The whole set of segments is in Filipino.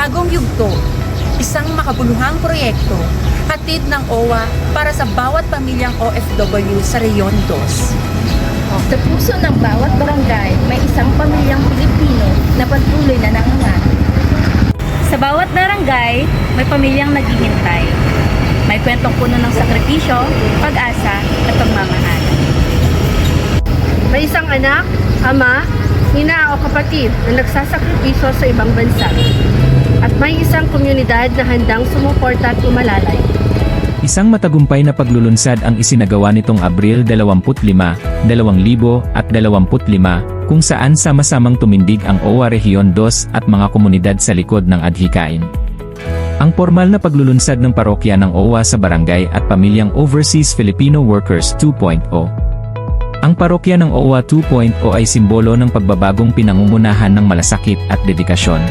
Panibagong Yugto, isang makabuluhang proyekto hatid ng OWA para sa bawat pamilyang OFW sa Rehiyon 2. Sa puso ng bawat barangay, may isang pamilyang Pilipino na patuloy na nangangarap. Sa bawat barangay, may pamilyang naghihintay. May kwentong puno ng sakripisyo, pag-asa at pagmamahal. May isang anak, ama, ina o kapatid na nagsasakripisyo sa ibang bansa. At may isang komunidad na handang sumuporta at umalalay. Isang matagumpay na paglulunsad ang isinagawa nitong Abril 25, 2025 kung saan sama-samang tumindig ang OWA Rehiyon 2 at mga komunidad sa likod ng adhikain. Ang formal na paglulunsad ng parokya ng OWA sa barangay at pamilyang Overseas Filipino Workers 2.0. Ang parokya ng OWA 2.0 ay simbolo ng pagbabagong pinangungunahan ng malasakit at dedikasyon.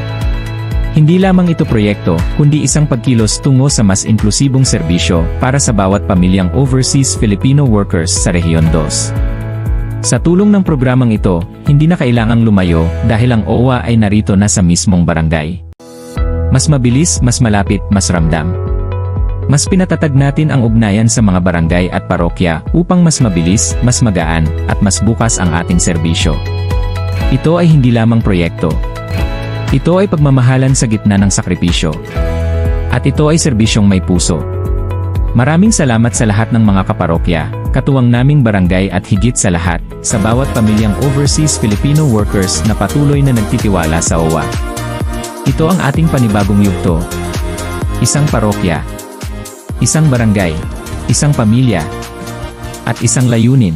Hindi lamang ito proyekto, kundi isang pagkilos tungo sa mas inklusibong serbisyo para sa bawat pamilyang Overseas Filipino Workers sa Rehiyon 2. Sa tulong ng programang ito, hindi na kailangang lumayo dahil ang OWA ay narito na sa mismong barangay. Mas mabilis, mas malapit, mas ramdam. Mas pinatatag natin ang ugnayan sa mga barangay at parokya upang mas mabilis, mas magaan, at mas bukas ang ating serbisyo. Ito ay hindi lamang proyekto. Ito ay pagmamahalan sa gitna ng sakripisyo. At ito ay serbisyong may puso. Maraming salamat sa lahat ng mga kaparokya, katuwang naming barangay at higit sa lahat, sa bawat pamilyang Overseas Filipino Workers na patuloy na nagtitiwala sa OWA. Ito ang ating panibagong yugto. Isang parokya, isang barangay, isang pamilya, at isang layunin,